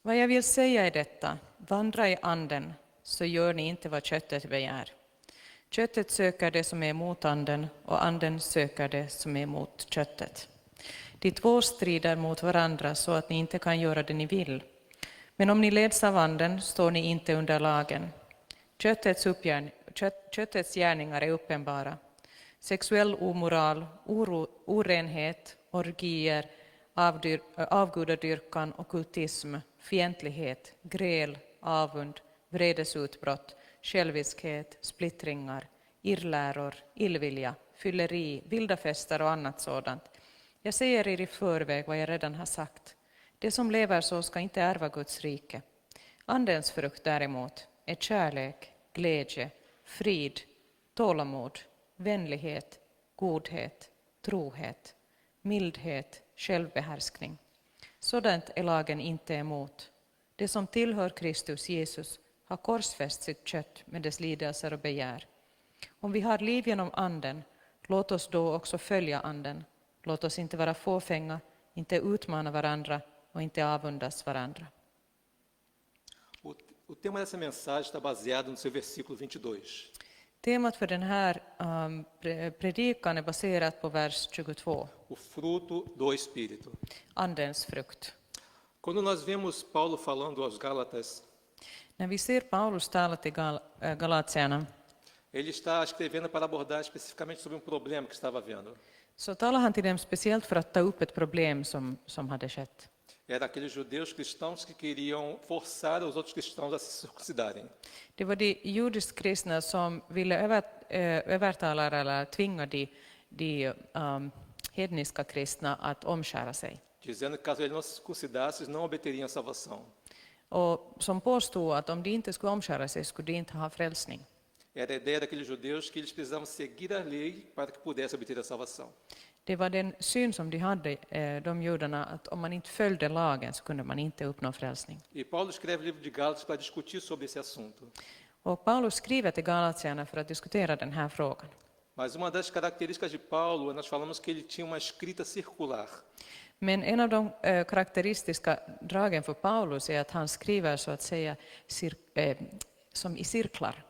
Vad jag vill säga är detta: vandra i anden, så gör ni inte vad köttet begär. Köttet söker det som är emot anden, och anden söker det som är emot köttet. De två strider mot varandra så att ni inte kan göra det ni vill. Men om ni leds av anden står ni inte under lagen. Köttets gärningar är uppenbara: sexuell omoral, orenhet, orgier, avgudadyrkan, ockultism, fientlighet, gräl, avund, vredesutbrott, själviskhet, splittringar, irrläror, illvilja, fylleri, vilda fester och annat sådant. Jag säger er i förväg vad jag redan har sagt: det som lever så ska inte ärva Guds rike. Andens frukt däremot är kärlek, glädje, frid, tålamod, vänlighet, godhet, trohet, mildhet, självbehärskning. Sådant är lagen inte emot. Det som tillhör Kristus Jesus har korsfäst sitt kött med dess lidelser och begär. Om vi har liv genom anden, låt oss då också följa anden. Låt oss inte vara fåfänga, inte utmana varandra och inte avundas varandra. O tema dessa mensagem está baseado no seu versículo 22. Temat för den här predikan är baserat på vers 22. O fruto do Espírito. Andens frukt. Quando nós vemos Paulo falando aos Gálatas, När vi ser Paulus tala till galatierna, ele está escrevendo para abordar especificamente sobre um problema que estava havendo. så talar han till dem speciellt för att ta upp ett problem som hade skett. Era aqueles judeus cristãos que queriam forçar os outros cristãos a se circuncidarem. Det var de judiskt kristna som ville övertala eller tvinga de hedniska kristna att omskära sig. Dizendo que caso ele não se circuncidasse, não obteriam a salvação. Och som påstod att om de inte skulle omskära sig skulle de inte ha frälsning. Era a ideia daqueles judeus que eles precisavam seguir a lei para que pudessem obter a salvação. Det var den syn som de hade, de judarna, att om man inte följde lagen så kunde man inte uppnå frälsning. E Paulo escreve o livro de Gálatas para discutir sobre esse assunto. Och Paulus skriver till galatierna för att diskutera den här frågan. Mas uma das características de Paulo, nós falamos que ele tinha uma escrita circular. Men en av de karaktäristiska dragen för Paulus är att han skriver så att säga som i cirklar.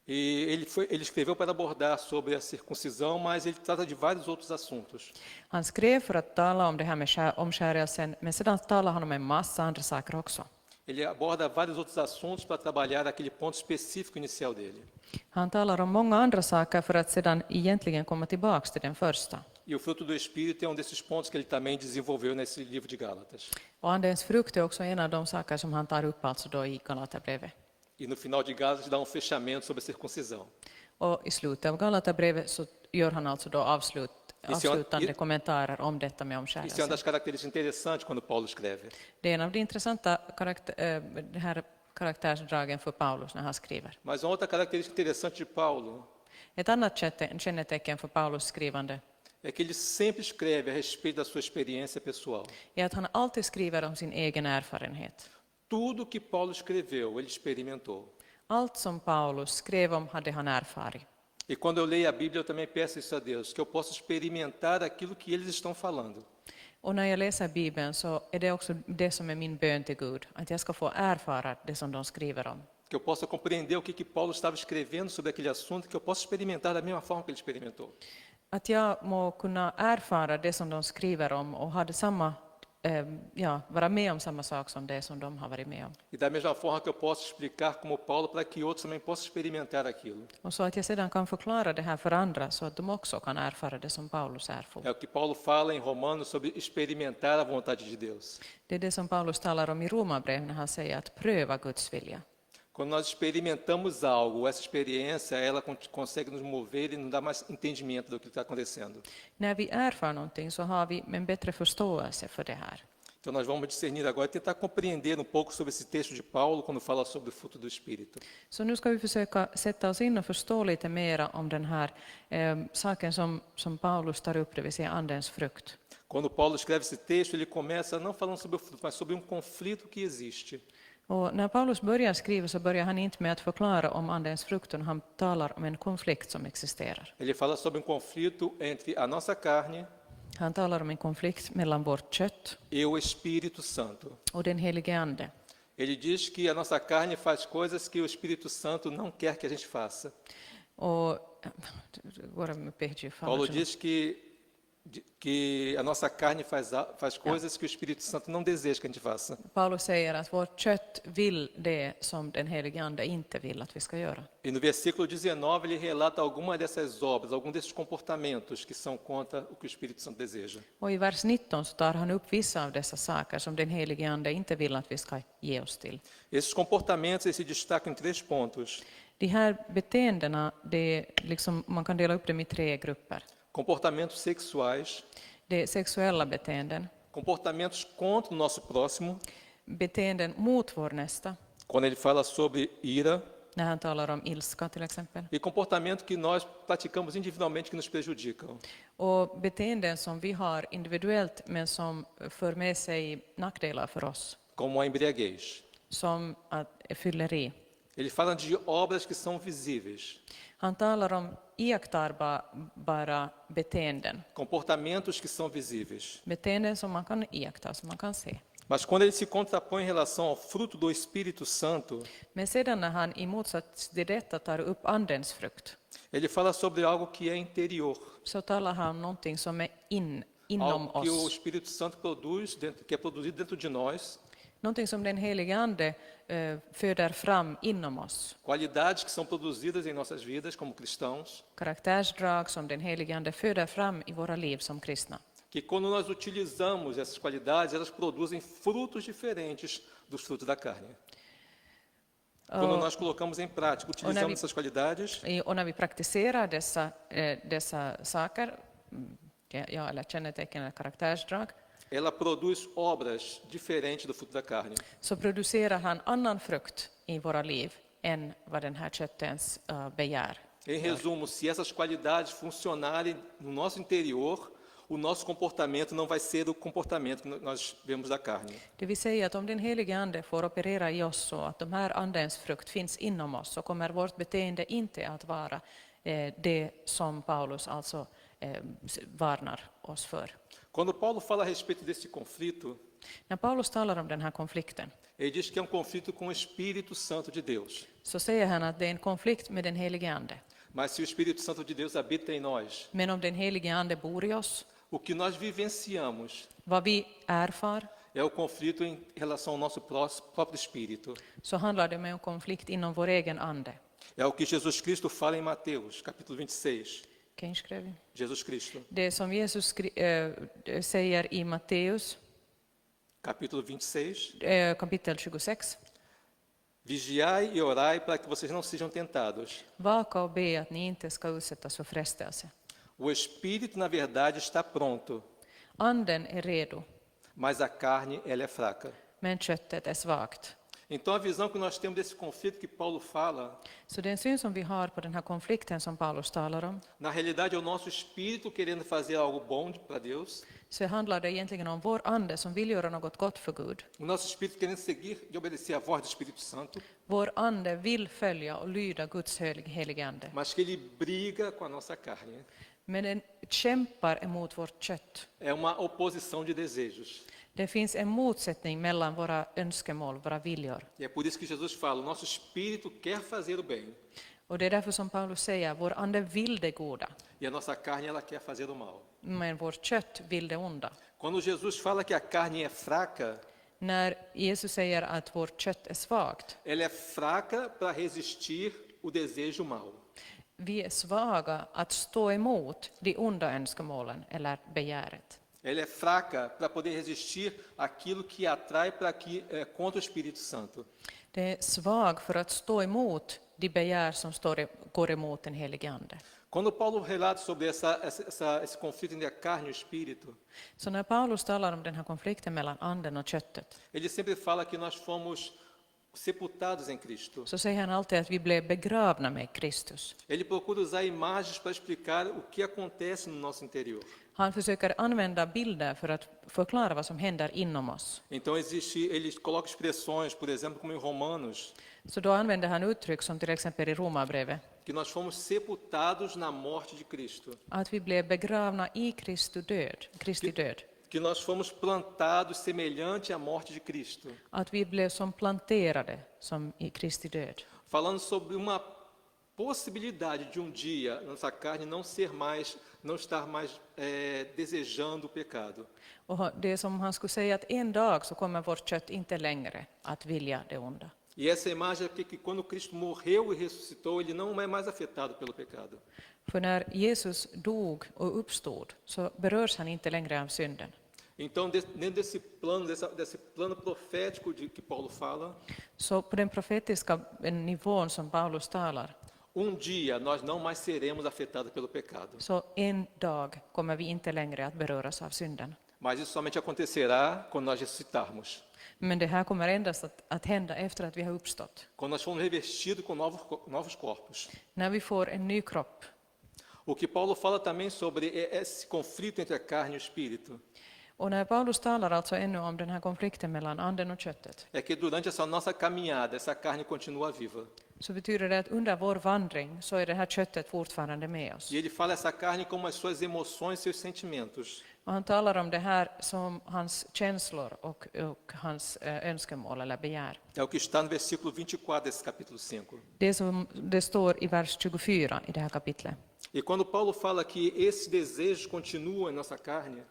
E ele escreveu para abordar sobre a circuncisão, mas ele trata de vários outros assuntos. Han skrev för att tala om det här med omskärelsen, men sedan talar han om en massa andra saker också. Ele aborda vários outros assuntos para trabalhar aquele ponto específico inicial dele. Han talar om många andra saker för att sedan egentligen komma tillbaka till den första. E o fruto do Espírito é um desses pontos que ele também desenvolveu nesse livro de Gálatas. Och andens frukt är också en av de saker som han tar upp alltså då i Galaterbrevet. E no final de Gálatas dá um fechamento sobre a circuncisão. Och i slutet av Galaterbrevet så gör han alltså då avslutande kommentarer om detta med Isso é uma omskärelse. das características interessantes quando Paulo escreve. Det är en av de intressanta karaktärsdragen för Paulus när han skriver. Mas uma outra característica interessante de Paulo Ett annat kännetecken för Paulus skrivande é que ele sempre escreve a respeito da sua experiência pessoal. är att han alltid skriver om sin egen erfarenhet. Tudo que Paulo escreveu, ele experimentou. Allt som Paulus skrev om hade han erfarit. E quando eu leio a Bíblia, eu também peço isso a Deus, que eu possa experimentar aquilo que eles estão falando. Och när jag läser Bibeln så är det också det som är min bön till Gud, att jag ska få erfara det som de skriver om. Que eu possa compreender o que Paulo estava escrevendo sobre aquele assunto, que eu possa experimentar da mesma forma que ele experimentou. Att jag må kunna erfara det som de skriver om och ha samma, vara med om samma sak som det som de har varit med om. E da mesma forma que eu possa explicar como Paulo para que outros também possam experimentar aquilo. Och så att jag sedan kan förklara det här för andra så att de också kan erfara det som Paulus erfor. É o que Paulo fala em Romanos sobre experimentar a vontade de Deus. Det är det som Paulus talar om i Romarbrevet när han säger att pröva Guds vilja. Quando nós experimentamos algo, essa experiência, ela consegue nos mover e nos dar mais entendimento do que está acontecendo. När vi erfar någonting så har vi en bättre förståelse för det här. Então nós vamos discernir agora e tentar compreender um pouco sobre esse texto de Paulo quando fala sobre o fruto do Espírito. Så nu ska vi försöka sätta oss in och förstå lite mera om den här saken som Paulus tar upp, det vill säga andens frukt. Quando Paulo escreve esse texto, ele começa não falando sobre o fruto, mas sobre um conflito que existe. Och när Paulus börjar skriva så börjar han inte med att förklara om andens frukt, utan han talar om en konflikt som existerar. Ele fala sobre um conflito entre a nossa carne Han talar om en konflikt mellan vårt kött e o Espírito Santo. och den helige Ande. Ele diz que a nossa carne faz coisas que o Espírito Santo não quer que a gente faça. Och agora me perdi. Paulo diz que a nossa carne faz coisas que o Espírito Santo não deseja que a gente faça. Paulus säger att vårt kött vill det som den helige Ande inte vill att vi ska göra. E no versículo 19 ele relata alguma dessas obras, algum desses comportamentos que são contra o que o Espírito Santo deseja. Och i vers 19 så tar han upp vissa av dessa saker som den helige Ande inte vill att vi ska ge oss till. Esses comportamentos eles se destacam em 3 pontos. De här beteendena, man kan dela upp dem i 3 grupper. Comportamentos sexuais, Det är sexuella beteenden, comportamentos contra o nosso próximo, beteenden mot vår nästa, quando ele fala sobre ira, när han talar om ilska till exempel, e comportamento que nós praticamos individualmente que nos prejudicam. och beteenden som vi har individuellt men som för med sig nackdelar för oss, Como a embriaguez. som fylleri. Ele fala de obras que são visíveis, Han talar om iakttarbara beteenden, comportamentos que são visíveis. beteenden som man kan iaktta, som man kan se. Mas quando ele se contrapõe em relação ao fruto do Espírito Santo, Men sedan när han i motsats till detta tar upp andens frukt, ele fala sobre algo que é interior, så talar han om någonting som är inom algo que o oss. Espírito Santo produz, que é produzido dentro de nós, Någonting som den helige Ande föder fram inom oss. qualidades que são produzidas em nossas vidas como cristãos, Karaktärsdrag som den helige Ande föder fram i våra liv som kristna. que quando nós utilizamos essas qualidades, elas produzem frutos diferentes dos frutos da carne. Quando nós colocamos em prática, utilizamos essas qualidades, Och när vi praktiserar dessa saker, eller kännetecken eller karaktärsdrag, ela produz obras diferentes do fruto da carne. så producerar han annan frukt i våra liv än vad den här köttens begär. Em resumo, se essas qualidades funcionarem no nosso interior, o nosso comportamento não vai ser o comportamento que nós vemos da carne. Det vill säga att om den helige Ande får operera i oss så att de här andens frukt finns inom oss, så kommer vårt beteende inte att vara det som Paulus alltså varnar oss för. Quando Paulo fala a respeito desse conflito, När Paulus talar om den här konflikten, ele diz que é conflito com o Espírito Santo de Deus. så säger han att det är en konflikt med den helige Ande. Mas se o Espírito Santo de Deus habita em nós, Men om den helige Ande bor i oss, o que nós vivenciamos vad vi erfar, é o conflito em relação ao nosso próprio espírito. så handlar det om en konflikt inom vår egen ande. É o que Jesus Cristo fala em Mateus, capítulo 26. Quem skrev det? Jesus Cristo, Det som Jesus säger i Matteus capítulo 26. kapitel 26. Vigiai e orai para que vocês não sejam tentados. Vaka och be att ni inte ska utsättas för frestelse. O espírito, na verdade, está pronto, Anden är redo, mas a carne, ela é fraca. men köttet är svagt. Então, a visão que nós temos desse conflito que Paulo fala, Så den syn som vi har på den här konflikten som Paulus talar om, na realidade é o nosso espírito querendo fazer algo bom para Deus, så handlar det egentligen om vår ande som vill göra något gott för Gud. o nosso espírito querendo seguir e obedecer a voz do Espírito Santo, Vår ande vill följa och lyda Guds helige ande. mas que ele briga com a nossa carne. Men den kämpar emot vårt kött. É uma oposição de desejos. Det finns en motsättning mellan våra önskemål, våra viljor. E é por isso que Jesus fala, o nosso espírito quer fazer o bem, Och det är därför som Paulus säger, vår ande vill det goda, e a nossa carne, ela quer fazer o mal. men vårt kött vill det onda. Quando Jesus fala que a carne é fraca, När Jesus säger att vårt kött är svagt, ela é fraca para resistir o desejo mal. vi är svaga att stå emot de onda önskemålen eller begäret. Ela é fraca para poder resistir aquilo que atrai contra o Espírito Santo. Det är svag för att stå emot de begär som går emot den helige Ande. Quando Paulo relata sobre esse conflito entre a carne e o espírito, Så när Paulus talar om den här konflikten mellan anden och köttet, ele sempre fala que nós fomos sepultados em Cristo. så säger han alltid att vi blev begravna med Kristus. Ele procura usar imagens para explicar o que acontece no nosso interior. Han försöker använda bilder för att förklara vad som händer inom oss. Então ele coloca expressões, por exemplo, como em Romanos, Så då använder han uttryck som till exempel i Romarbrevet, que nós fomos sepultados na morte de Cristo, att vi blev begravna i Kristi död. que nós fomos plantados semelhante à morte de Cristo, Att vi blev som planterade som i Kristi död. falando sobre uma possibilidade de dia nossa carne não estar mais desejando o pecado. Och det är som han skulle säga att en dag så kommer vårt kött inte längre att vilja det onda. E essa imagem é que quando Cristo morreu e ressuscitou, ele não é mais afetado pelo pecado. För när Jesus dog och uppstod så berörs han inte längre av synden. Então, dentro desse plano profético que Paulo fala, Så på den profetiska nivån som Paulus talar, dia nós não mais seremos afetados pelo pecado. så en dag kommer vi inte längre att beröras av synden. Mas isso somente acontecerá quando nós ressuscitarmos. Men det här kommer endast att hända efter att vi har uppstått. Quando nós formos revestidos com novos corpos. När vi får en ny kropp. O que Paulo fala também sobre esse conflito entre a carne e o espírito. Och när Paulus talar alltså ännu om den här konflikten mellan anden och köttet, É que durante essa nossa caminhada, essa carne continua viva. så betyder det att under vår vandring så är det här köttet fortfarande med oss. E ele fala essa carne como as suas emoções, seus sentimentos. Och han talar om det här som hans känslor och hans önskemål eller begär. É o que está no versículo 24 desse capítulo 5. Det som det står i vers 24 i det här kapitlet. E quando Paulo fala que esses desejos continuam em nossa carne,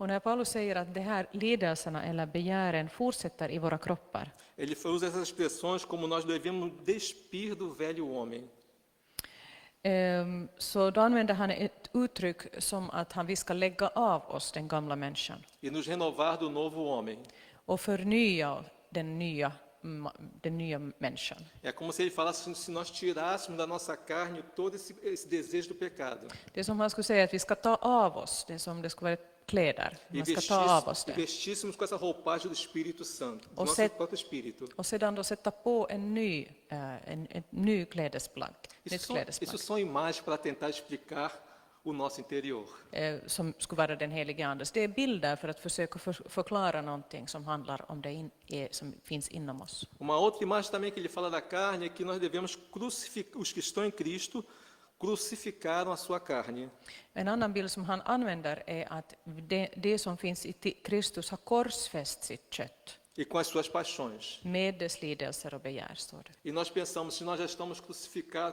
Och när Paulus säger att de här lidelserna eller begären fortsätter i våra kroppar, ele usa essas expressões como nós devemos despir do velho homem. så då använder han ett uttryck som att vi ska lägga av oss den gamla människan E nos renovar do novo homem. och förnya den nya människan. É como se ele falasse se nós tirássemos da nossa carne todo esse desejo do pecado. Det är som han skulle säga att vi ska ta av oss, det är som det skulle vara kläder. E Man ska ta av oss det. vestíssemos com essa roupagem do Espírito Santo, do Och nosso set- próprio Espírito. Och sedan då sätta på ett ny klädesplagg, nytt Isso klädesplagg, são imagens para tentar explicar o nosso interior. som skulle vara den helige Andes. Det är bilder för att försöka förklara någonting som handlar om det som finns inom oss. Uma outra imagem também que ele fala da carne é que nós devemos crucificar, os que estão em Cristo crucificaram a sua carne. En annan bild som han använder är att det som finns i Kristus har korsfäst sitt kött E com as suas paixões. med dess lidelser och begär, står det. E nós pensamos, se nós já estamos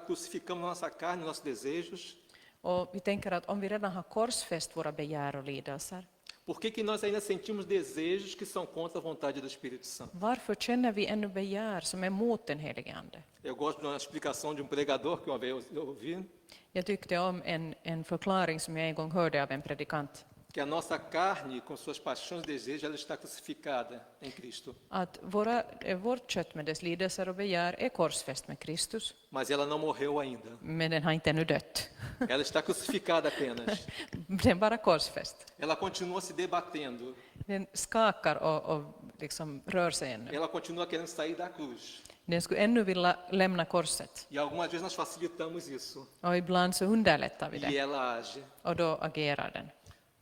crucificamos a nossa carne, nossos desejos, Och vi tänker att om vi redan har korsfäst våra begär och lidelser, por que nós ainda sentimos desejos que são contra a vontade do Espírito Santo? varför känner vi ännu begär som är mot den helige Ande? Eu gosto de uma explicação de um pregador que uma vez eu ouvi, Jag tyckte om en förklaring som jag en gång hörde av en predikant. que a nossa carne, com suas paixões e desejos, ela está crucificada em Cristo. Att vårt kött med dess lidelser och begär är korsfäst med Kristus, Mas ela não morreu ainda. men den har inte ännu dött. Ela está crucificada apenas. Den är bara korsfäst. Ela continua se debatendo. Den skakar och liksom rör sig ännu. Ela continua querendo sair da cruz. Den skulle ännu vilja lämna korset. E algumas vezes nós facilitamos isso. Och ibland så underlättar vi E det. ela age. Och då agerar den.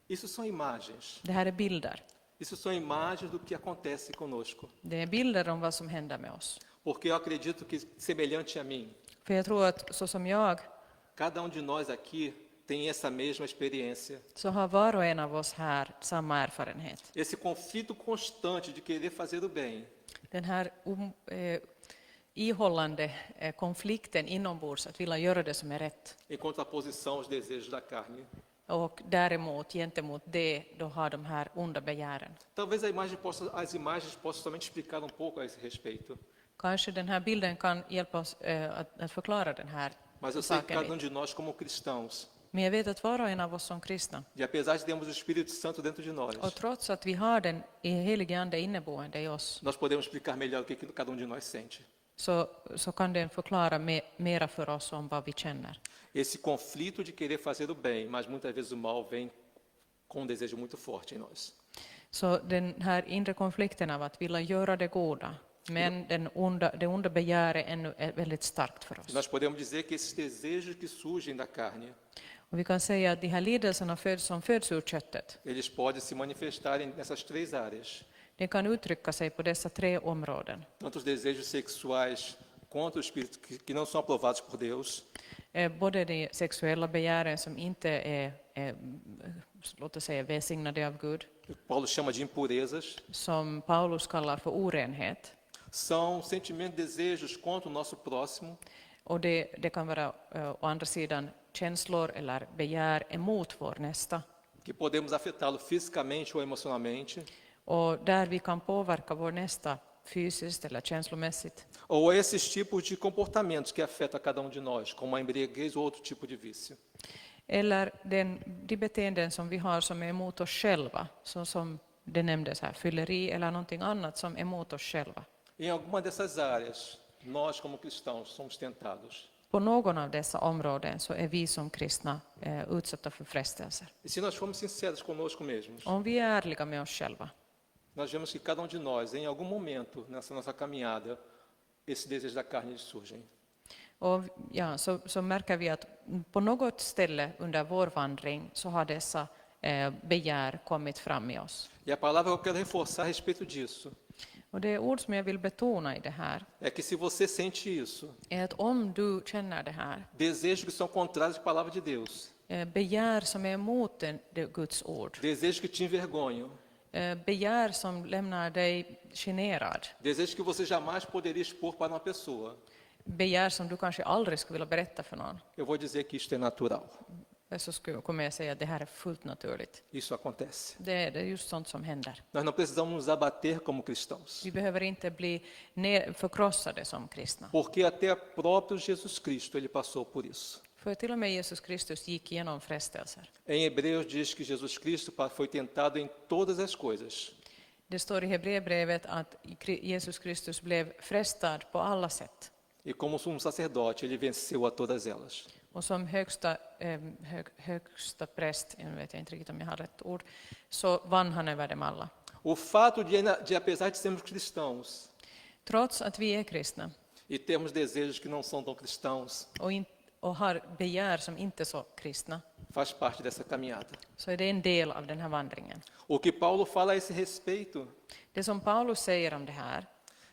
Isso são imagens. Det här är bilder. Isso são imagens do que acontece conosco. Det är bilder om vad som händer med oss. Porque eu acredito que, semelhante a mim, För jag tror att så som jag, cada de nós aqui tem essa mesma experiência. så har var och en av oss här samma erfarenhet. Esse conflito constante de querer fazer o bem. Den här ihållande konflikten inombords att vilja göra det som är rätt. Em contraposição aos desejos da carne. Och däremot, gentemot det, då har de här onda begären. Talvez as imagens possam somente explicar um pouco a esse respeito. Kanske den här bilden kan hjälpa oss att förklara den här Mas eu sei que saken cada lite. de nós, como cristãos, Men jag vet att var och en av oss som kristna, e apesar de termos o Espírito Santo dentro de nós, och trots att vi har den helige Ande inneboende i oss, nós podemos explicar melhor o que cada de nós sente. så kan den förklara mera för oss om vad vi känner. Esse conflito de querer fazer o bem, mas muitas vezes o mal vem com um desejo muito forte em nós. Så den här inre konflikten av att vilja göra det goda, Men det onda begäret ännu är väldigt starkt för oss. Nós podemos dizer que esses desejos que surgem da carne, Och vi kan säga att de här lidelserna som föds ur köttet, eles podem se manifestar nessas três áreas. det kan uttrycka sig på dessa 3 områden. Tanto os desejos sexuais quanto o espírito que não são aprovados por Deus, Både de sexuella begären som inte är låt oss säga, välsignade av Gud, que Paulo chama de impurezas, som Paulus kallar för orenhet. são sentimentos, desejos contra o nosso próximo, Och det kan vara å andra sidan känslor eller begär emot vår nästa. que podemos afetá-lo fisicamente ou emocionalmente, Och där vi kan påverka vår nästa fysiskt eller känslomässigt. ou esses tipos de comportamentos que afetam cada um de nós, como a embriaguez ou outro tipo de vício. Eller de beteenden som vi har som är emot oss själva, så som det nämndes här, fylleri eller någonting annat som är emot oss själva. Em alguma dessas áreas, nós como cristãos somos tentados. På någon av dessa områden så är vi som kristna utsatta för frestelser. E se nós formos sinceros conosco mesmos, Om vi är ärliga med oss själva, nós vemos que cada um de nós, em algum momento nessa nossa caminhada, esses desejos da carne surgem. och ja, så märker vi att på något ställe under vår vandring så har dessa begär kommit fram i oss. E a palavra que eu quero reforçar a respeito disso Och det ord som jag vill betona i det här é que se você sente isso, är att om du känner det här, desejos que são contrários à palavra de Deus, begär som är emot det Guds ord, desejos que te envergonham, begär som lämnar dig generad, desejos que você jamais poderia expor para uma pessoa, begär som du kanske aldrig skulle vilja berätta för någon, eu vou dizer que isto é natural. så kommer jag säga att det här är fullt naturligt. Isso acontece. Det är just sånt som händer. Nós não precisamos nos abater como cristãos, Vi behöver inte bli förkrossade som kristna. porque até próprio Jesus Cristo ele passou por isso. För till och med Jesus Kristus gick igenom frestelser. Em Hebreus diz que Jesus Cristo foi tentado em todas as coisas, Det står i Hebreerbrevet att Jesus Kristus blev frestad på alla sätt. e como sumo sacerdote ele venceu a todas elas. Och som högsta präst, jag vet inte riktigt om jag har rätt ord, så vann han över dem alla. O fato de apesar de sermos cristãos Trots att vi är kristna e termos desejos que não são tão cristãos, och har begär som inte är så kristna, faz parte dessa caminhada. så är det en del av den här vandringen. O que Paulo fala a esse respeito Det som Paulus säger om det här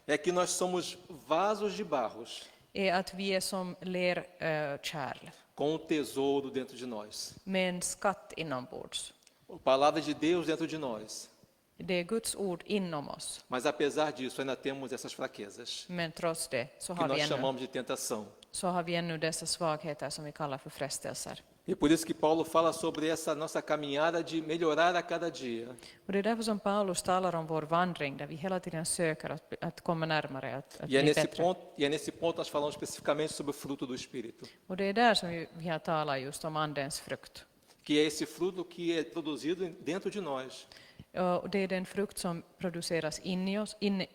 é que nós somos vasos de barros är att vi är som lerkärl com um tesouro dentro de nós. med en skatt inombords. A palavra de Deus dentro de nós. Det är Guds ord inom oss, Mas apesar disso, ainda temos essas fraquezas men trots det så que har nós chamamos de tentação. vi ännu dessa svagheter som vi kallar för frestelser. E por isso que Paulo fala sobre essa nossa caminhada de melhorar a cada dia. Och det är därför som Paulus talar om vår vandring där vi hela tiden söker att komma närmare, att E bli bättre. é nesse ponto nós falamos especificamente sobre o fruto do Espírito, Och det är där som vi har talat just om andens frukt. que é esse fruto que é produzido dentro de nós, Och det är den frukt som produceras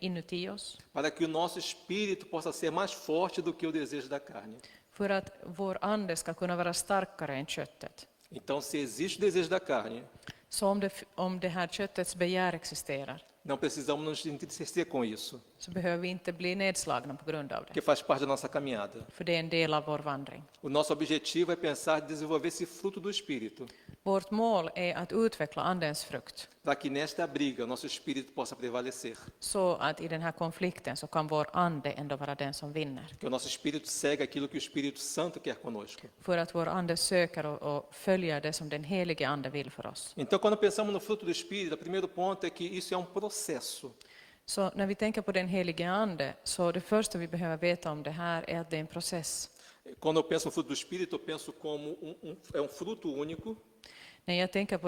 inuti oss para que o nosso espírito possa ser mais forte do que o desejo da carne. för att vår ande ska kunna vara starkare än köttet. Então, se existe o desejo da carne, Så om det här köttets begär existerar não precisamos nos entristecer com isso, så behöver vi inte bli nedslagna på grund av det. porque faz parte da nossa caminhada. För det är en del av vår vandring. O nosso objetivo é pensar em desenvolver esse fruto do Espírito, Vårt mål är att utveckla andens frukt para que nesta briga o nosso espírito possa prevalecer, så att i den här konflikten så kan vår ande ändå vara den som vinner. que o nosso espírito segue aquilo que o Espírito Santo quer conosco. För att vår ande söker och följer det som den helige ande vill för oss. Então, quando pensamos no fruto do Espírito, o primeiro ponto é que isso é um processo. Så när vi tänker på den helige ande så det första vi behöver veta om det här är att det är en process. Quando eu penso no fruto do Espírito, eu penso como é um fruto único, När jag tänker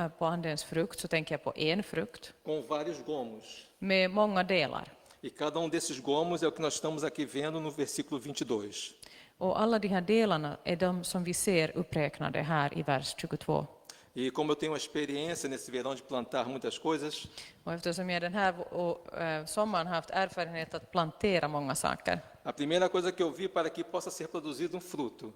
på andens frukt så tänker jag på en frukt com vários gomos. med många delar. E cada desses gomos é o que nós estamos aqui vendo no versículo 22. Och alla de här delarna är de som vi ser uppräknade här i vers 22. E como eu tenho uma experiência nesse verão de plantar muitas coisas, Och eftersom jag den här sommaren har haft erfarenhet att plantera många saker. a primeira coisa que eu vi para que possa ser produzido um fruto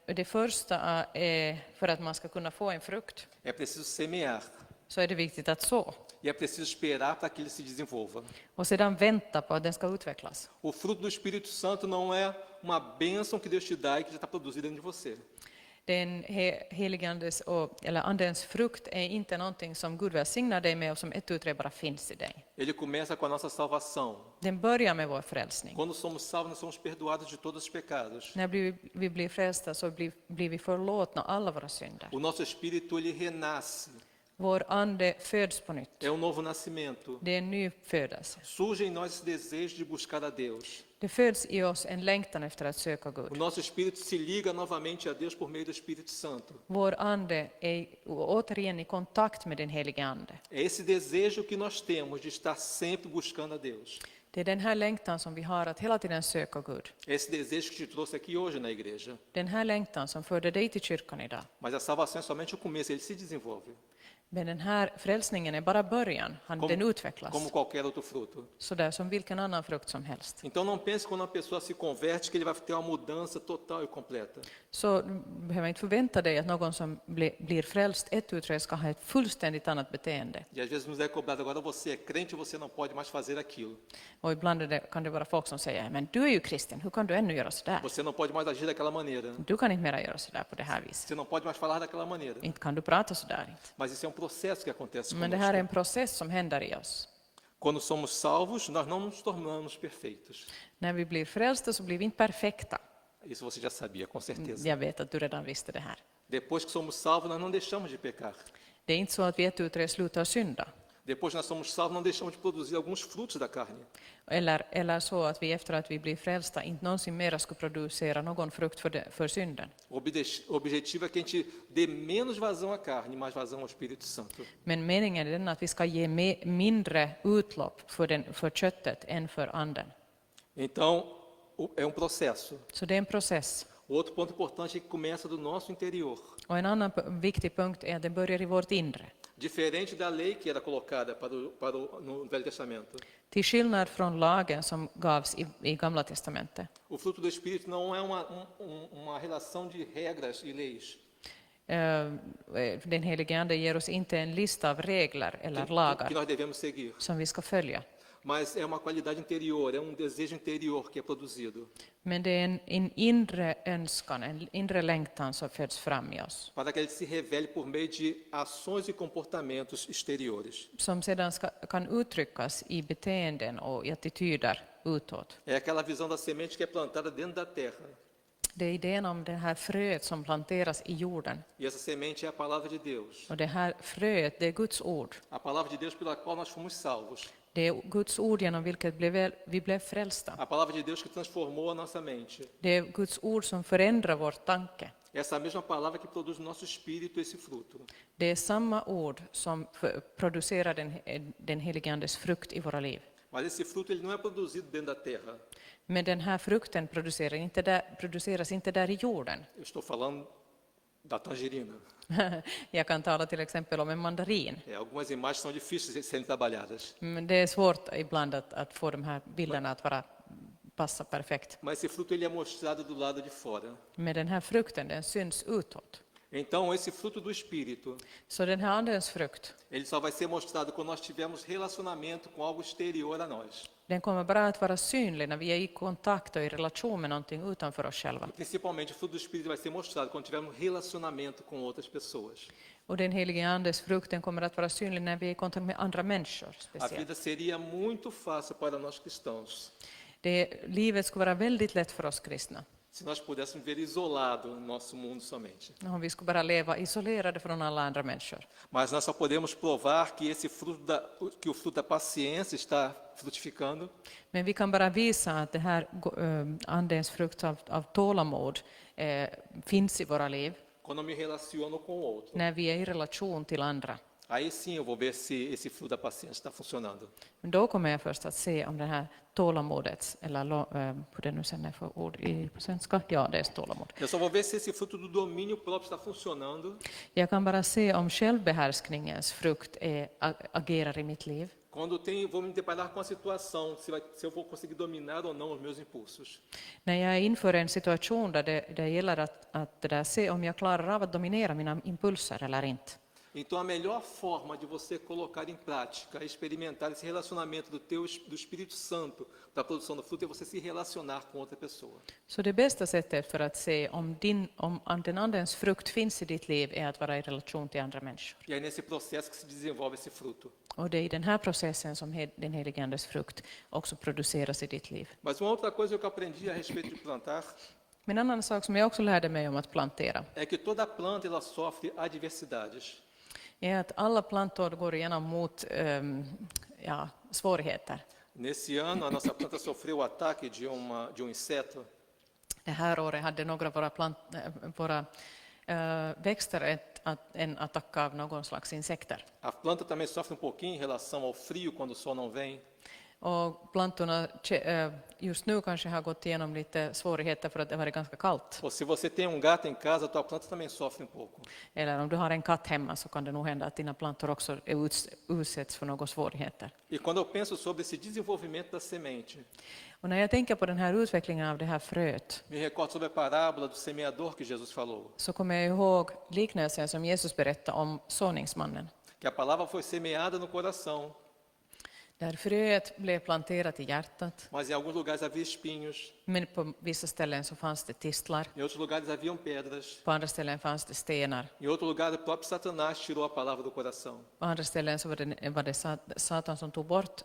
Det första är för att man ska kunna få en frukt é preciso semear. så är det viktigt att så. E é preciso esperar para que ele se desenvolva. Och sedan vänta på att den ska utvecklas. O fruto do Espírito Santo não é uma bênção que Deus te dá e que já está produzida dentro de você. Den heligandes eller andens frukt är inte någonting som Gud välsignar dig med och som ett utre bara finns i dig. Ele começa com a nossa salvação. Den börjar med vår frälsning. Quando somos salvos, nós somos perdoados de todos os pecados. När vi blir frälsta så blir vi förlåtna alla våra synder. O nosso espírito, ele renasce. Vår ande föds på nytt. É um novo nascimento. Det är en ny födelse. Surge em nós esse desejo de buscar a Deus. Det föds i oss en längtan efter att söka O Gud. nosso espírito se liga novamente a Deus por meio do Espírito Santo. Vår ande är återigen i kontakt med den helige ande. É esse desejo que nós temos de estar sempre buscando a Deus. Det är den här längtan som vi har att hela tiden söka Gud. É esse desejo que te trouxe aqui hoje na igreja. Den här längtan som förde dig till kyrkan idag. Mas a salvação é somente o começo, ele se desenvolve. Men den här frälsningen är bara början. Den utvecklas. Como qualquer outro fruto. Så där som vilken annan frukt som helst. Então não pense quando uma pessoa se converte que ele vai ter uma mudança total e completa. Så behöver inte förvänta dig att någon som blir frälst ett utre ska ha ett fullständigt annat beteende. E às vezes nos é cobrado, agora você é crente e você não pode mais fazer aquilo. Och ibland kan det vara folk som säger, men du är ju kristen, hur kan du ännu göra så där? Você não pode mais agir daquela maneira. Du kan inte mera göra så där på det här viset. Você não pode mais falar daquela maneira. Inte kan du prata så där. Mas isso é um processo que acontece Men det här är en conosco. process som händer i oss. Quando somos salvos, nós não nos tornamos perfeitos. När vi blir frälsta så blir vi inte perfekta. Isso você já sabia, com certeza. Jag vet att du redan visste det här. Depois que somos salvos, nós não deixamos de pecar. Det är inte så att vi ett utre slutar synda. Depois que nós somos salvos, não deixamos de produzir alguns frutos da carne. Eller så att vi efter att vi blir frälsta inte någonsin mera ska producera någon frukt för synden. O objetivo é que a gente dê menos vazão à carne, mais vazão ao Espírito Santo. Men meningen är den att vi ska ge mindre utlopp för köttet än för anden. Então, é um processo. Så det är en process. O outro ponto importante é que começa do nosso interior. Och en annan viktig punkt är att den börjar i vårt inre. Diferente da lei que era colocada no Velho Testamento. Till skillnad från lagen som gavs i Gamla testamentet. O fruto do Espírito não é uma relação de regras e leis. Den helige ande ger oss inte en lista av regler eller Que lagar nós devemos seguir. som vi ska följa. Mas é uma qualidade interior, é um desejo interior que é produzido. Men det är en inre önskan, en inre längtan som föds fram i oss. Para que ele se revele por meio de ações e comportamentos exteriores. Som sedan kan uttryckas i beteenden och i attityder utåt. É aquela visão da semente que é plantada dentro da terra. Det är idén om det här fröet som planteras i jorden. E essa semente é a palavra de Deus. Och det här fröet, det är Guds ord. A palavra de Deus pela qual nós fomos salvos. Det är Guds ord genom vilket vi blev frälsta. A palavra de Deus que transformou a nossa mente. Det är Guds ord som förändrar vår tanke. Essa mesma palavra que produz no nosso espírito esse fruto. Det är samma ord som producerar den helige andes frukt i våra liv. Mas esse fruto ele não é produzido dentro da terra. Men den här frukten produceras inte där i jorden. Eu estou falando da tangerina. Jag kan tala till exempel om en mandarin. Algumas imagens são difíceis de serem trabalhadas. Men det är svårt ibland att få de här bilderna att passa perfekt. Mas esse fruto ele é mostrado do lado de fora. Men den här frukten, den syns utåt. Então esse fruto do espírito, Så den här andens frukt, ele só vai ser mostrado quando nós tivermos relacionamento com algo exterior a nós. den kommer bara att vara synlig när vi är i kontakt och i relation med någonting utanför oss själva. Principalmente o fruto do espírito vai ser mostrado quando tivermos relacionamento com outras pessoas. Och den helige andes frukt, den kommer att vara synlig när vi är i kontakt med andra människor A speciellt. vida seria muito fácil para nós cristãos Livet skulle vara väldigt lätt för oss kristna. se nós pudéssemos ver isolado o nosso mundo somente. Om vi skulle bara leva isolerade från alla andra människor. Mas nós só podemos provar que que o fruto da paciência está frutificando Men vi kan bara visa att det här andens frukt av tålamod finns i våra liv quando eu me relaciono com o outro. när vi är i relation till andra. Aí sim eu vou ver se esse fruto da paciência está funcionando. Men då kommer jag först att se om det här tålamodet, eller hur det nu sen är för ord på svenska, ja det är tålamod. Eu só vou ver se esse fruto do domínio próprio está funcionando Jag kan bara se om självbehärskningens frukt agerar i mitt liv. quando vou me deparar com a situação, se eu vou conseguir dominar ou não os meus impulsos. När jag är inför en situation där det gäller att se om jag klarar av att dominera mina impulser eller inte. Então, a melhor forma de você colocar em prática, experimentar esse relacionamento do Espírito Santo, da produção do fruto, é você se relacionar com outra pessoa. Så det bästa sättet för att se om den andens frukt finns i ditt liv är att vara i relation till andra människor. E é nesse processo que se desenvolve esse fruto. Och det är i den här processen som den helige Andes frukt också produceras i ditt liv. Mas uma outra coisa que eu aprendi a respeito de plantar Men en annan sak som jag också lärde mig om att plantera é que toda planta ela sofre adversidades. är att alla plantor går igenom mot svårigheter. Nesse ano, a nossa planta sofreu o ataque de um inseto. Det här året hade några av våra växter en attack av någon slags insekter. A planta também sofre um pouquinho em relação ao frio quando o sol não vem. Och plantorna just nu kanske har gått igenom lite svårigheter för att det har varit ganska kallt. Ou se você tem um gato em casa, a tua planta também sofre um pouco. Eller om du har en katt hemma så kan det nog hända att dina plantor också utsätts för några svårigheter. E quando eu penso sobre esse desenvolvimento da semente, Och när jag tänker på den här utvecklingen av det här fröet me recordo sobre a parábola do semeador que Jesus falou. så kommer jag ihåg liknelsen som Jesus berättade om såningsmannen. Que a palavra foi semeada no coração, Där fröet blev planterat i hjärtat, mas em alguns lugares havia espinhos, men på vissa ställen så fanns det tistlar, em outros lugares haviam pedras, på andra ställen fanns det stenar, em outro lugar o próprio Satanás tirou a palavra do coração. på andra ställen så var det Satan som tog bort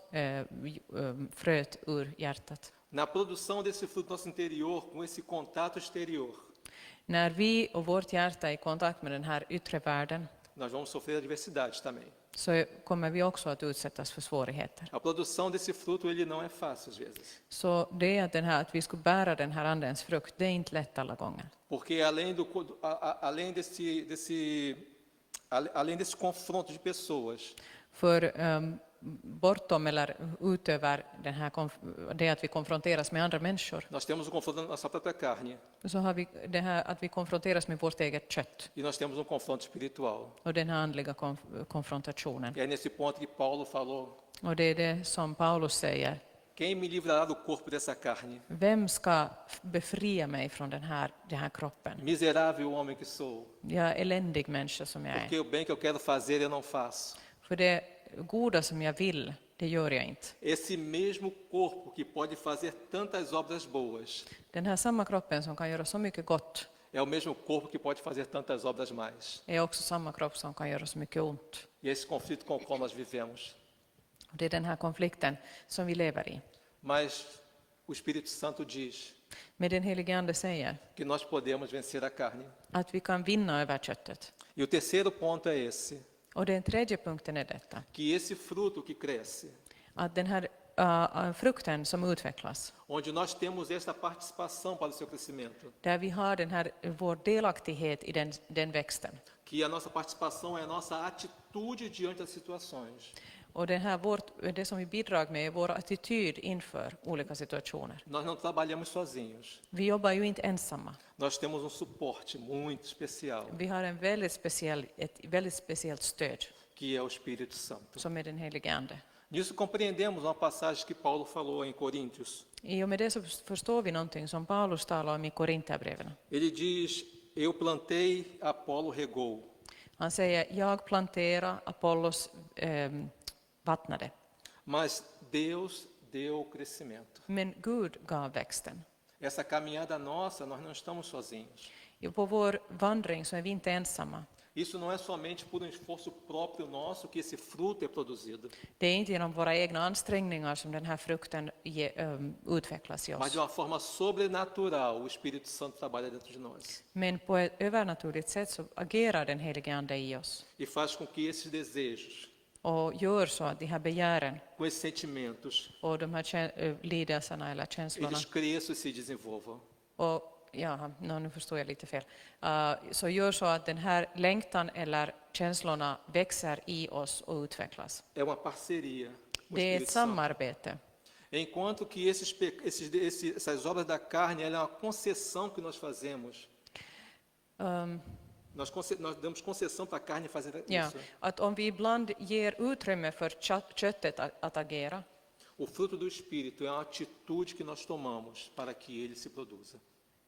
fröet ur hjärtat. Na produção desse fruto no nosso interior, com esse contato exterior, När vi och vårt hjärta är i kontakt med den här yttre världen nós vamos sofrer adversidades também. så kommer vi också att utsättas för svårigheter. A produção desse fruto ele não é fácil às vezes, Så det att vi skulle bära den här andens frukt, det är inte lätt alla gånger. porque além desse confronto de pessoas, För bortom eller utöver det att vi konfronteras med andra människor nós temos um confronto da nossa própria carne så har vi det här att vi konfronteras med vårt eget kött e nós temos um confronto espiritual. och den här andliga konfrontationen. E é nesse ponto que Paulo falou: Och det är det som Paulus säger. quem me livrará do corpo dessa carne? Vem ska befria mig från den här kroppen? Miserável homem que sou, Jag är eländig människa som jag är. porque o bem que eu quero fazer eu não faço. För det goda som jag vill, det gör jag inte. Esse mesmo corpo que pode fazer tantas obras boas Den här samma kroppen som kan göra så mycket gott é o mesmo corpo que pode fazer tantas obras mais. är också samma kropp som kan göra så mycket ont. E é esse conflito com o qual nós vivemos. Och det är den här konflikten som vi lever i. Mas o Espírito Santo diz Men den helige Ande säger que nós podemos vencer a carne. att vi kan vinna över köttet. E o terceiro ponto é esse, Och den tredje punkten är detta. que esse fruto que cresce, Att den här frukten som utvecklas, onde nós temos esta participação para o seu crescimento, där vi har vår delaktighet i den växten. que a nossa participação é a nossa atitude diante das situações. Och det som vi bidrar med är vår attityd inför olika situationer. Nós não trabalhamos sozinhos. Vi jobbar ju inte ensamma. Nós temos um suporte muito especial, Vi har ett väldigt speciellt stöd que é o Espírito Santo. som är den helige Ande. Nisso compreendemos uma passagem que Paulo falou em Coríntios. I och med det så förstår vi någonting som Paulus talar om i Korinthierbreven. Ele diz: eu plantei, Apolo regou. Han säger, jag planterar, Apollos vattnade. Mas Deus deu o crescimento. Men Gud gav växten. Essa caminhada nossa, nós não estamos sozinhos. På vår vandring så är vi inte ensamma. Isso não é somente por um esforço próprio nosso que esse fruto é produzido, Det är inte genom våra egna ansträngningar som den här frukten utvecklas i mas oss. de uma forma sobrenatural, o Espírito Santo trabalha dentro de nós Men på ett övernaturligt sätt så agerar den helige Ande i oss. e faz com que esses desejos, Och gör så att de här begären com esses sentimentos, och de här lidelserna eller känslorna eles cresçam e se desenvolvam. och nu förstår jag lite fel. Så gör så att den här längtan eller känslorna växer i oss och utvecklas. É uma parceria com o Det är ett Espírito Santo. samarbete. Enquanto que essas obras da carne, ela é uma concessão que nós fazemos. Nós damos concessão para a carne fazer Ja, isso. att om vi ibland ger utrymme för köttet att agera, O fruto do Espírito é uma atitude que nós tomamos para que ele se produza.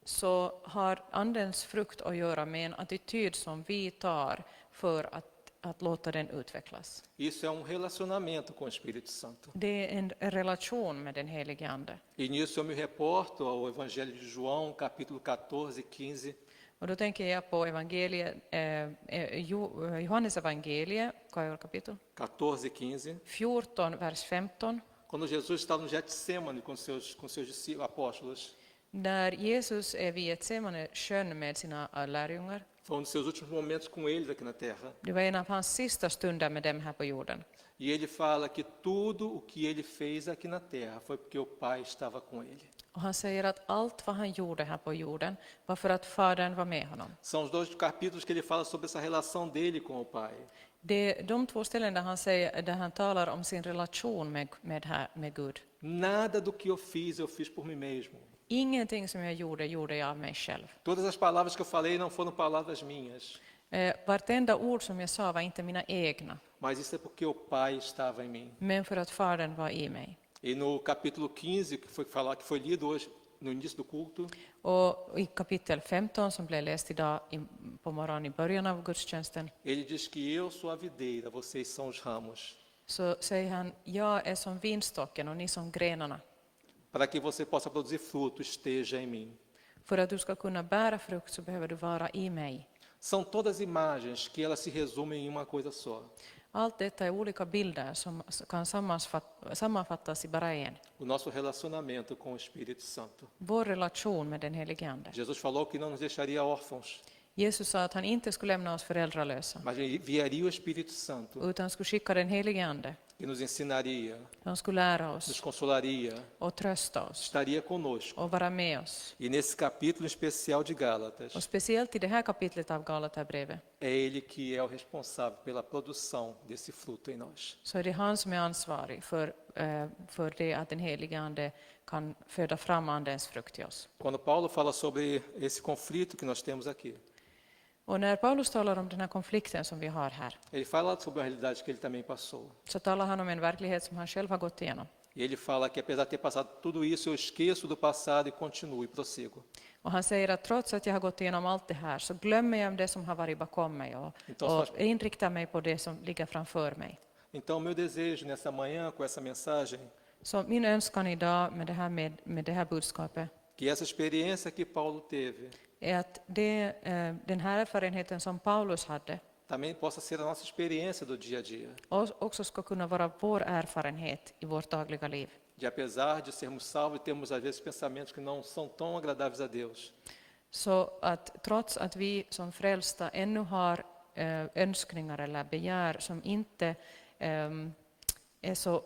så har andens frukt att göra med en attityd som vi tar för att att låta den utvecklas. Isso é relacionamento com o Espírito Santo. Det är en relation med den helige Ande. E nisso eu me reporto ao Evangelho de João, capítulo 14, 15. Och då tänker jag på Johannes evangeliet, kapitel 14, 15. 14, vers 15. Quando Jesus está no Getsemane com seus apóstolos. När Jesus är vid Getsemane sjön med sina lärjungar. Foi dos seus últimos momentos com eles aqui na terra. Det var en av hans sista stunder med dem här på jorden. E ele fala que tudo o que ele fez aqui na terra foi porque o Pai estava com ele. Och han säger att allt vad han gjorde här på jorden var för att Fadern var med honom. São os 2 capítulos que ele fala sobre essa relação dele com o Pai. Det är de 2 ställen där han talar om sin relation med Gud. Nada do que eu fiz por mim mesmo. Ingenting som jag gjorde jag av mig själv. Todas as palavras que eu falei não foram palavras minhas. Vartenda ord som jag sa var inte mina egna, Mas isso é porque o Pai estava em mim. men för att Fadern var i mig. E no capítulo 15, que foi lido hoje no início do culto, Och i kapitel 15 som blev läst idag på morgonen i början av gudstjänsten, ele diz que eu sou a videira, vocês são os ramos. så säger han, jag är som vinstocken och ni som grenarna. Para que você possa produzir fruto, esteja em mim. För att du ska kunna bära frukt så behöver du vara i mig. São todas imagens que elas se resumem em uma coisa só. Allt detta är olika bilder som kan sammanfattas i bara en. O nosso relacionamento com o Espírito Santo. Vår relation med den helige Ande. Jesus falou que não nos deixaria órfãos, Jesus sa att han inte skulle lämna oss föräldralösa, mas enviaria o Espírito Santo, utan skulle skicka den helige Ande. que nos ensinaria, Han skulle lära nos oss consolaria, och trösta oss estaria conosco. och vara med oss. E nesse capítulo especial de Gálatas, Och speciellt i det här kapitlet av Galaterbrevet é ele que é o responsável pela produção desse fruto em nós. så är det han som är ansvarig för det att den helige Ande kan föda fram Andens frukt i oss. Quando Paulo fala sobre esse conflito que nós temos aqui, Och när Paulus talar om den här konflikten som vi har här, ele fala sobre a realidade que ele também passou. så talar han om en verklighet som han själv har gått igenom. E ele fala que apesar de ter passado tudo isso, eu esqueço do passado e continuo e prossigo. Och han säger att trots att jag har gått igenom allt det här så glömmer jag det som har varit bakom mig Então, och inriktar mig på det som ligger framför mig. Então, meu desejo nessa manhã, com essa mensagem, Så min önskan idag med det här budskapet que essa experiência que Paulo teve är att den här erfarenheten som Paulus hade também possa ser a nossa experiência do dia a dia. också ska kunna vara vår erfarenhet i vårt dagliga liv. De apesar de sermos salvos e termos às vezes pensamentos que não são tão agradáveis a Deus, Så att trots att vi som frälsta ännu har önskningar eller begär som inte är så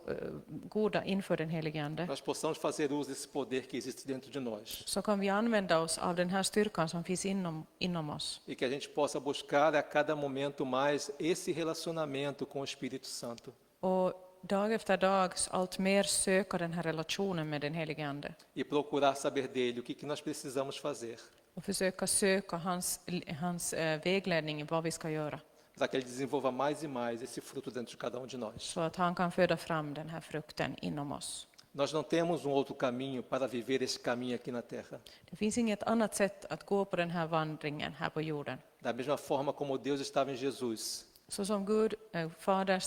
goda inför den helige Ande, nós possamos fazer uso desse poder que existe dentro de nós. så kan vi använda oss av den här styrkan som finns inom oss. E que a gente possa buscar a cada momento mais esse relacionamento com o Espírito Santo. Och dag efter dag allt mer söka den här relationen med den helige Ande. E procurar saber dele o que nós precisamos fazer, Och försöka söka hans vägledning i vad vi ska göra. para que ele desenvolva mais e mais esse fruto dentro de cada de nós. Så att han kan föda fram den här frukten inom oss. Nós não temos outro caminho para viver esse caminho aqui na Terra. Det finns inget annat sätt att gå på den här vandringen här på jorden. Da mesma forma como Deus estava em Jesus, Så som Gud, Fadern,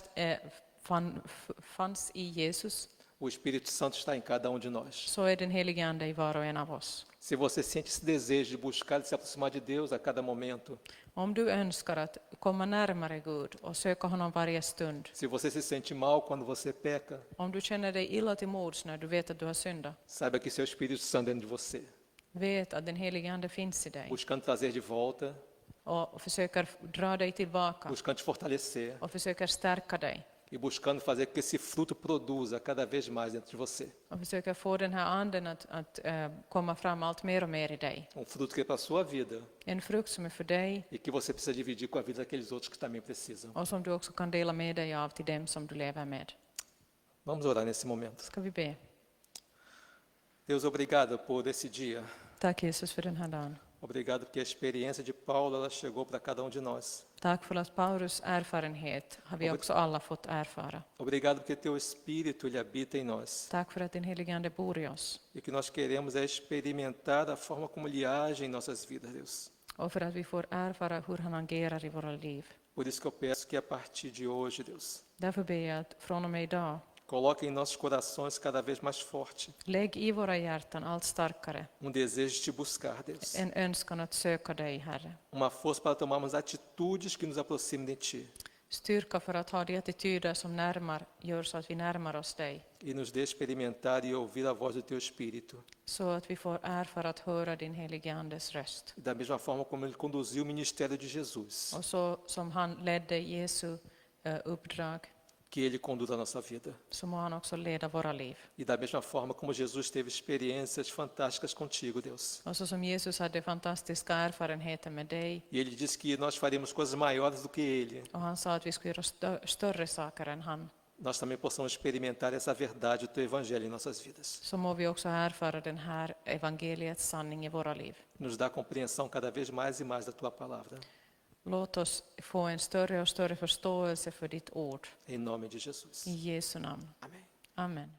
fanns i Jesus, o Espírito Santo está em cada de nós. så är den helige Ande i var och en av oss. Se você sente esse desejo de buscar e se aproximar de Deus a cada momento, Om du önskar att komma närmare Gud och söka honom varje stund, se você se sente mal quando você peca, om du känner dig illa till mods när du vet att du har syndat, saiba que seu Espírito Santo dentro de você, vet att den helige Ande finns i dig buscando trazer de volta, och försöker dra dig tillbaka buscando te fortalecer och försöker stärka dig e buscando fazer com que esse fruto produza cada vez mais dentro de você. och försöker få den här anden att komma fram allt mer och mer i dig. Fruto que é para a sua vida En frukt som är för dig e que você precisa dividir com a vida daqueles outros que também precisam. och som du också kan dela med dig av till dem som du lever med. Vamos orar nesse momento. Ska vi be? Deus, obrigado por esse dia. Tack Jesus för den här dagen. Obrigado porque a experiência de Paulo ela chegou para cada de nós. Tack för att Paulus erfarenhet har vi också alla fått erfara. Obrigado porque teu Espírito ele habita em nós. Tack för att din helige Ande bor i oss. E que nós queremos é experimentar a forma como ele age em nossas vidas, Deus. Och för att vi får erfara hur han agerar i våra liv. Por isso que eu peço que a partir de hoje, Deus, Därför ber jag att från och med idag, coloque em nossos corações cada vez mais forte lägg i våra hjärtan allt starkare desejo de te buscar, Deus. en önskan att söka dig, Herre. Uma força para tomarmos atitudes que nos aproximem de Ti Styrka för att ha de attityder som gör så att vi närmar oss dig. e nos dê experimentar e ouvir a voz do Teu Espírito. Så att vi får erfara att höra din helige Andes röst. Da mesma forma como Ele conduziu o ministério de Jesus, Och så som han ledde Jesu uppdrag, que Ele conduza a nossa vida. så må han också leda våra liv. E da mesma forma como Jesus teve experiências fantásticas contigo, Deus. Och så som Jesus hade fantastiska erfarenheter med dig, E Ele disse que nós faríamos coisas maiores do que Ele. och han sa att vi skulle göra större saker än han, Nós também possamos experimentar essa verdade do Teu Evangelho em nossas vidas. så må vi också erfara den här evangeliets sanning i våra liv. Nos dá compreensão cada vez mais e mais da Tua palavra. Låt oss få en större och större förståelse för ditt ord. Em nome de Jesus. I Jesu namn. Amém. Amen.